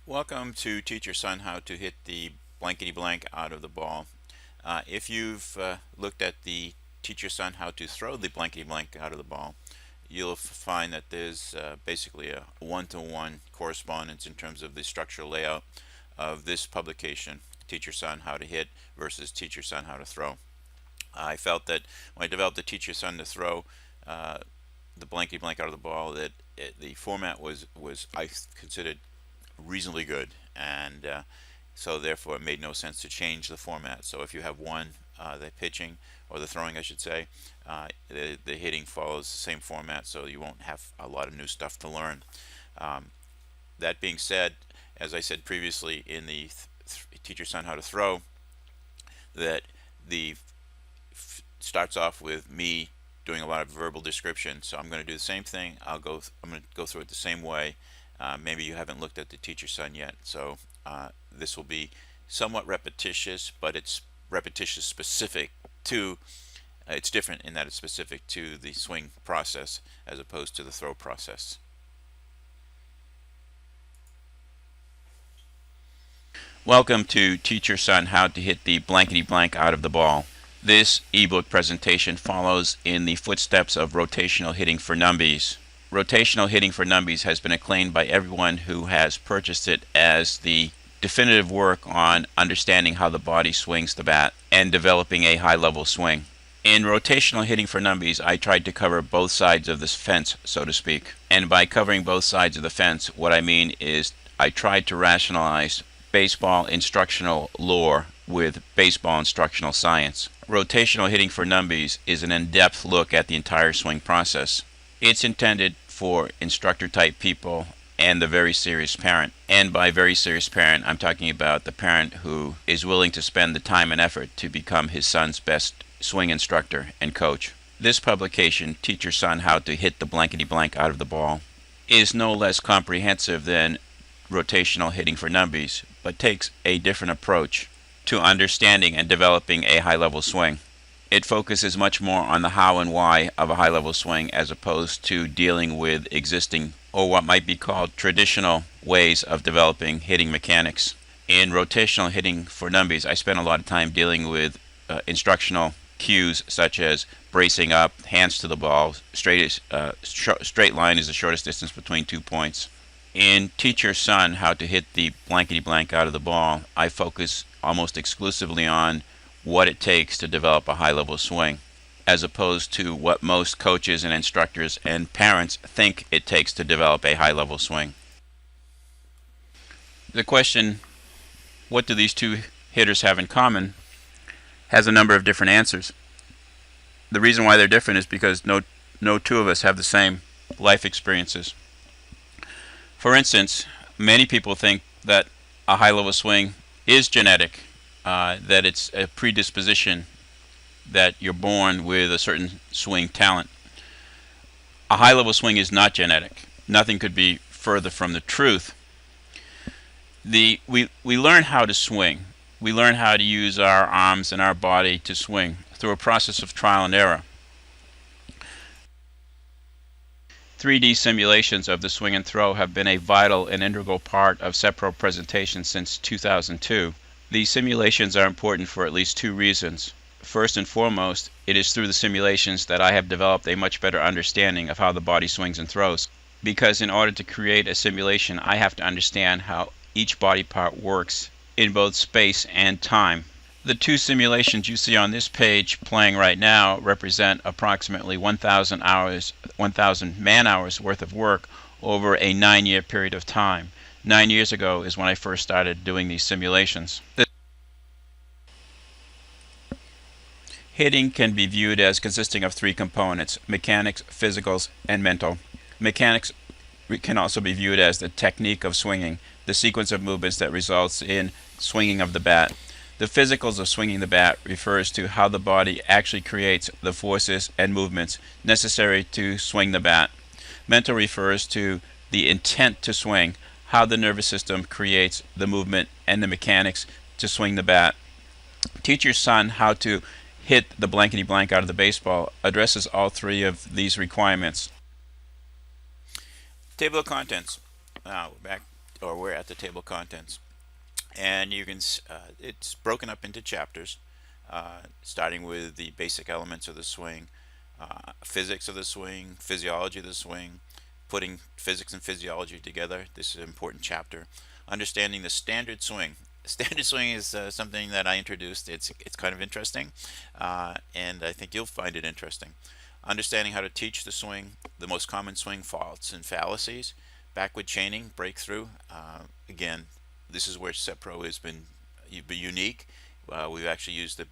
Welcome to teach your son how to hit the blankety blank out of the ball. If you've looked at the teach your son how to throw the blankety blank out of the ball, you'll find that there's basically a one-to-one correspondence in terms of the structural layout of this publication, Teach Your Son How to Hit versus Teach Your Son How to Throw. I felt that when I developed the Teach Your Son to Throw the blankety blank out of the ball, that the format was I considered reasonably good, and so therefore it made no sense to change the format. So if you have one, the pitching or the throwing, I should say, the hitting follows the same format, so you won't have a lot of new stuff to learn. That being said, as I said previously in the Teach Your Son How to Throw, that the starts off with me doing a lot of verbal description. So I'm going to do the same thing. I'm going to go through it the same way. Maybe you haven't looked at the Teach Your Son yet, so this will be somewhat repetitious, but it's repetitious specific to, it's different in that it's specific to the swing process as opposed to the throw process. Welcome to Teach Your Son How to Hit the Blankety Blank Out of the Ball. This ebook presentation follows in the footsteps of rotational hitting for numbies. Rotational hitting for numbies has been acclaimed by everyone who has purchased it as the definitive work on understanding how the body swings the bat and developing a high-level swing. In rotational hitting for numbies, I tried to cover both sides of this fence, so to speak. And by covering both sides of the fence, what I mean is I tried to rationalize baseball instructional lore with baseball instructional science. Rotational hitting for numbies is an in-depth look at the entire swing process. It's intended for instructor-type people and the very serious parent. And by very serious parent, I'm talking about the parent who is willing to spend the time and effort to become his son's best swing instructor and coach. This publication, Teach Your Son How to Hit the Blankety Blank Out of the Ball, is no less comprehensive than rotational hitting for numbies, but takes a different approach to understanding and developing a high-level swing. It focuses much more on the how and why of a high-level swing as opposed to dealing with existing or what might be called traditional ways of developing hitting mechanics. In rotational hitting for numbies, I spent a lot of time dealing with instructional cues such as bracing up, hands to the ball, straight line is the shortest distance between 2 points. In Teach Your Son How to Hit the Blankety Blank Out of the Ball, I focus almost exclusively on what it takes to develop a high-level swing, as opposed to what most coaches and instructors and parents think it takes to develop a high-level swing. The question, what do these two hitters have in common, has a number of different answers. The reason why they're different is because no two of us have the same life experiences. For instance, many people think that a high-level swing is genetic, that it's a predisposition, that you're born with a certain swing talent. A high-level swing is not genetic. Nothing could be further from the truth. We learn how to swing. We learn how to use our arms and our body to swing through a process of trial and error. 3D simulations of the swing and throw have been a vital and integral part of SEPRO presentations since 2002. These simulations are important for at least two reasons. First and foremost, it is through the simulations that I have developed a much better understanding of how the body swings and throws. Because in order to create a simulation, I have to understand how each body part works in both space and time. The two simulations you see on this page playing right now represent approximately 1,000 man-hours worth of work over a 9-year period of time. 9 years ago is when I first started doing these simulations. Hitting can be viewed as consisting of three components: mechanics, physicals, and mental. Mechanics can also be viewed as the technique of swinging, the sequence of movements that results in swinging of the bat. The physicals of swinging the bat refers to how the body actually creates the forces and movements necessary to swing the bat. Mental refers to the intent to swing, how the nervous system creates the movement and the mechanics to swing the bat. Teach Your Son How to Hit the Blankety Blank Out of the Baseball addresses all three of these requirements. Table of contents. We're back or we're at the table of contents, and you can it's broken up into chapters, starting with the basic elements of the swing, physics of the swing, physiology of the swing, putting physics and physiology together. This is an important chapter. Understanding the standard swing. Standard swing is something that I introduced. It's kind of interesting, and I think you'll find it interesting. Understanding how to teach the swing, the most common swing faults and fallacies, backward chaining, breakthrough. Again, this is where SetPro has been unique. We've actually used the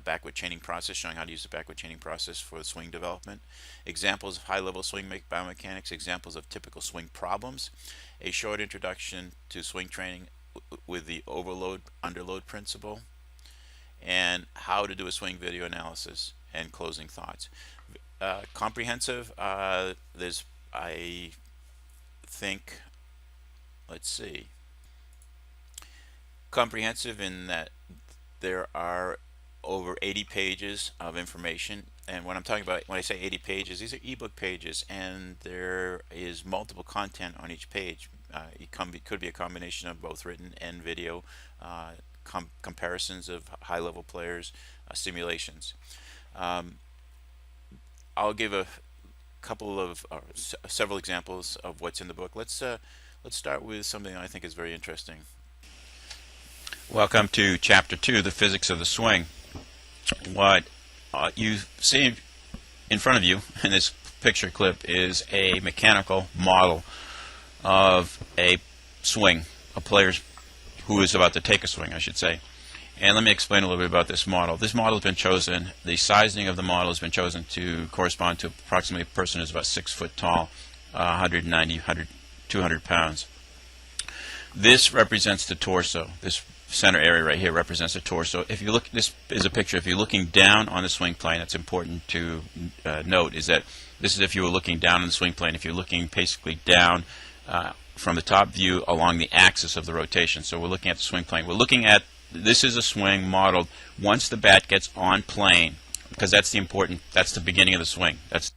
backward chaining process, showing how to use the backward chaining process for the swing development. Examples of high-level swing biomechanics, examples of typical swing problems, a short introduction to swing training with the overload underload principle, and how to do a swing video analysis, and closing thoughts. Comprehensive. There's, I think, let's see, comprehensive in that there are over 80 pages of information. And what I'm talking about when I say 80 pages, these are ebook pages, and there is multiple content on each page. It could be a combination of both written and video, comparisons of high-level players, simulations. I'll give a couple of several examples of what's in the book. Let's start with something I think is very interesting. Welcome to Chapter 2, the physics of the swing. What you see in front of you in this picture clip is a mechanical model of a swing, a player who is about to take a swing, I should say. And let me explain a little bit about this model. This model has been chosen, the sizing of the model has been chosen to correspond to approximately a person who's about 6 foot tall, 190, 200 pounds. This represents the torso. This center area right here represents the torso. If you look, this is a picture. If you're looking down on the swing plane, it's important to note is that this is if you were looking down on the swing plane. If you're looking basically down from the top view along the axis of the rotation. So we're looking at the swing plane. We're looking at, this is a swing modeled once the bat gets on plane, because that's the beginning of the swing. That's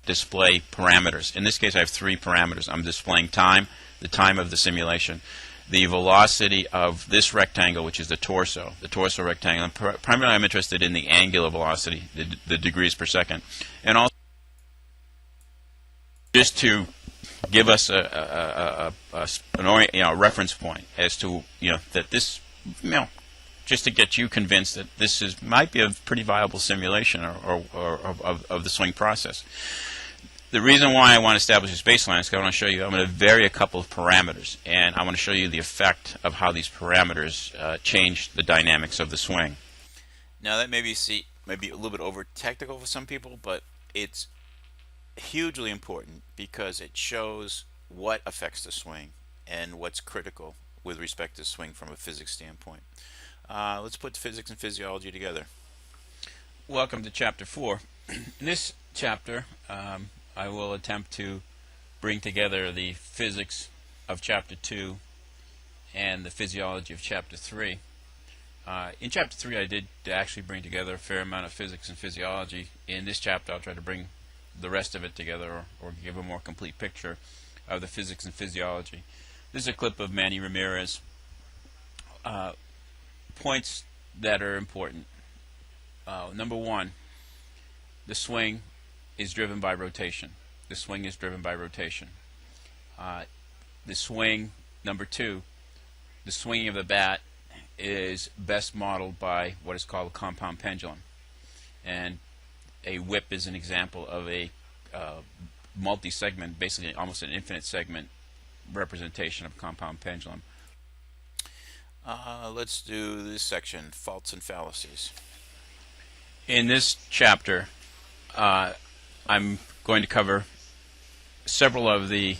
display parameters. In this case, I have 3 parameters. I'm displaying time, the time of the simulation, the velocity of this rectangle, which is the torso rectangle. And primarily, I'm interested in the angular velocity, the degrees per second, and also just to give us a reference point as to that this just to get you convinced that this might be a pretty viable simulation of the swing process. The reason why I want to establish this baseline is because I want to show you, I'm going to vary a couple of parameters, and I want to show you the effect of how these parameters change the dynamics of the swing. Now that may be a little bit over technical for some people, but it's hugely important because it shows what affects the swing and what's critical with respect to swing from a physics standpoint. Let's put physics and physiology together. Welcome to Chapter 4. In this chapter, I will attempt to bring together the physics of Chapter 2 and the physiology of Chapter 3. In Chapter 3, I did actually bring together a fair amount of physics and physiology. In this chapter, I'll try to bring the rest of it together, or give a more complete picture of the physics and physiology. This is a clip of Manny Ramirez. Points that are important. Number 1, the swing is driven by rotation. The swing is driven by rotation. The swing, number 2, the swinging of the bat is best modeled by what is called a compound pendulum. And a whip is an example of a multi-segment, basically almost an infinite segment representation of a compound pendulum. Let's do this section, faults and fallacies. In this chapter, I'm going to cover several of the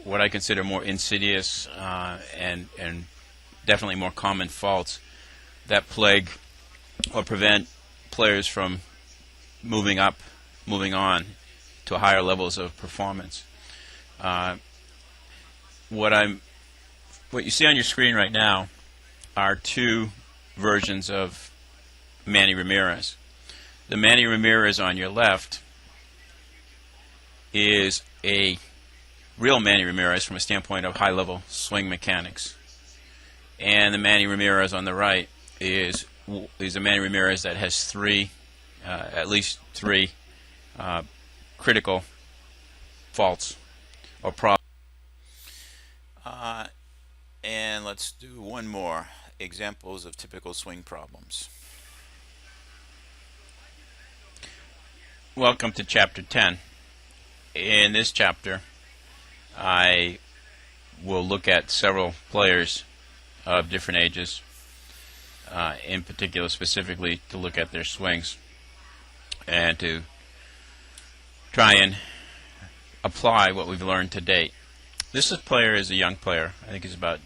what I consider more insidious and definitely more common faults that plague or prevent players from moving on to higher levels of performance. What you see on your screen right now are 2 versions of Manny Ramirez. The Manny Ramirez on your left is a real Manny Ramirez from a standpoint of high-level swing mechanics. And the Manny Ramirez on the right is a Manny Ramirez that has at least three critical faults or problems. And let's do one more. Examples of typical swing problems. Welcome to Chapter 10. In this chapter, I will look at several players of different ages, in particular specifically to look at their swings and to try and apply what we've learned to date. This player is a young player. I think he's about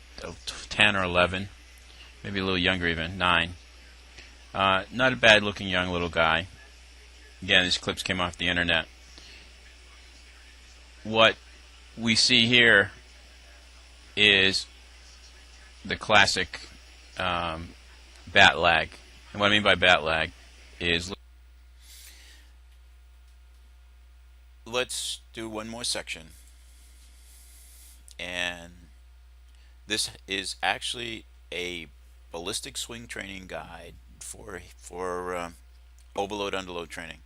10 or 11, maybe a little younger even, 9. Not a bad looking young little guy. Again, these clips came off the internet. What we see here is the classic bat lag. And what I mean by bat lag is, let's do one more section. And this is actually a ballistic swing training guide for overload underload training.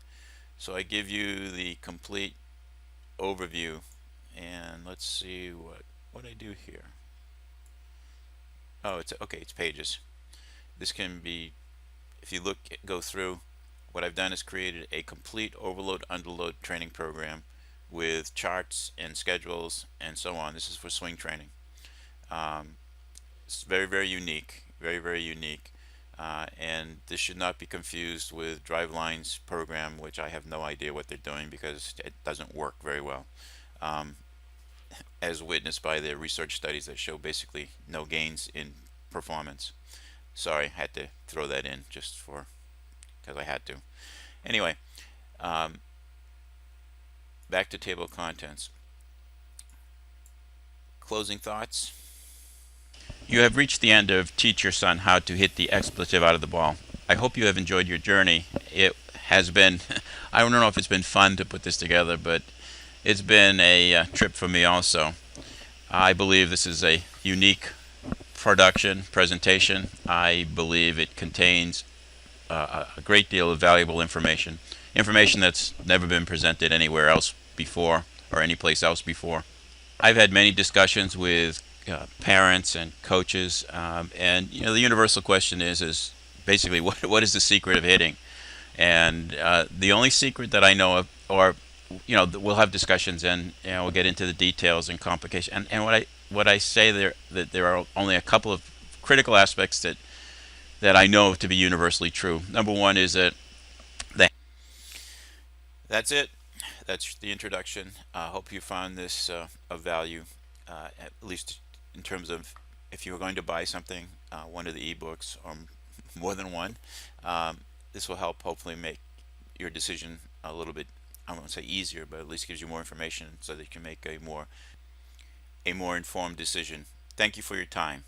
So I give you the complete overview, and let's see what I do here. Oh, it's okay, it's pages. This can be, if you go through, what I've done is created a complete overload underload training program with charts and schedules and so on. This is for swing training. It's very unique, very unique. And this should not be confused with Driveline's program, which I have no idea what they're doing because it doesn't work very well, as witnessed by their research studies that show basically no gains in performance. Sorry, I had to throw that in just because I had to. Anyway, back to table of contents. Closing thoughts. You have reached the end of Teach Your Son How to Hit the Expletive Out of the Ball. I hope you have enjoyed your journey. It has been, I don't know if it's been fun to put this together, but it's been a trip for me also. I believe this is a unique presentation. I believe it contains a great deal of valuable information that's never been presented anywhere else before or anyplace else before. I've had many discussions with parents and coaches, and the universal question is basically what is the secret of hitting? And the only secret that I know of, or we'll have discussions and we'll get into the details and complications. And what I say there, that there are only a couple of critical aspects that I know to be universally true. Number one is that that's it. That's the introduction. I hope you found this of value, at least in terms of if you were going to buy something, one of the ebooks or more than one. This will help hopefully make your decision a little bit, I won't say easier, but at least gives you more information so that you can make a more informed decision. Thank you for your time.